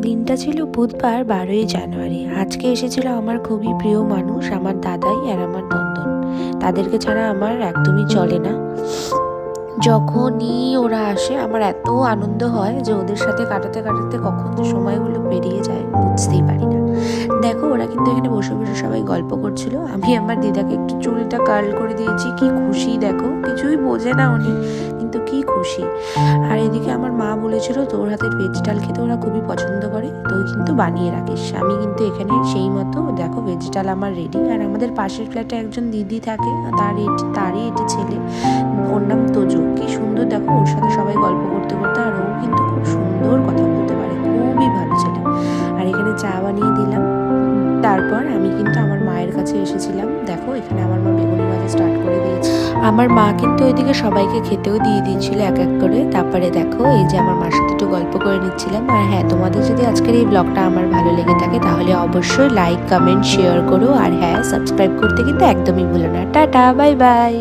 দিনটা ছিল বুধবার 12ই জানুয়ারি। আজকে এসেছিল আমার খুবই প্রিয় মানুষ, আমার দাদাই আর আমার নন্দন। তাদেরকে ছাড়া আমার একদমই চলে না। যখনই ওরা আসে আমার এত আনন্দ হয় যে ওদের সাথে কাটাতে কাটাতে কখন যে সময়গুলো পেরিয়ে যায় বুঝতেই পারি না। দেখো ওরা কিন্তু এখানে বসে বসে সবাই গল্প করছিল। আমি আমার দিদাকে একটু চুলটা কার্ল করে দিয়েছি, কি খুশি দেখো, কিছুই বোঝে না উনি, কিন্তু কি খুশি। আর এদিকে আমার মা বলেছিল তোর হাতের ভেজ ডাল খেতে ওরা খুবই পছন্দ করে, তুই কিন্তু বানিয়ে রাখিস। আমি কিন্তু এখানে সেই মতো দেখো ভেজ ডাল আমার রেডি। আর আমাদের পাশের ফ্ল্যাটে একজন দিদি থাকে, তারই এটি ছেলে, ওর নাম তোজো। কি সুন্দর দেখো, ওর সাথে সবাই গল্প করতে করতে, আর ও কিন্তু খুব সুন্দর কথা বলতে পারে, খুবই ভালো ছেলে। আর এখানে চা বানিয়ে দিলাম। তারপর আমি কিন্তু আমার মায়ের কাছে এসেছিলাম। দেখো এখানে আমার মা বেগুনি ভাজা স্টার্ট করে দিয়েছে। আমার মা কিন্তু ওইদিকে সবাইকে খেতেও দিয়ে দিয়েছিল এক এক করে। তারপরে দেখো এই যে আমার মার সাথে একটু গল্প করে নিচ্ছিলাম। আর হ্যাঁ, তোমাদের যদি আজকের এই ব্লগটা আমার ভালো লেগে থাকে তাহলে অবশ্যই লাইক, কমেন্ট, শেয়ার করো। আর হ্যাঁ, সাবস্ক্রাইব করতে কিন্তু একদমই ভুলো না। Tata, bye bye.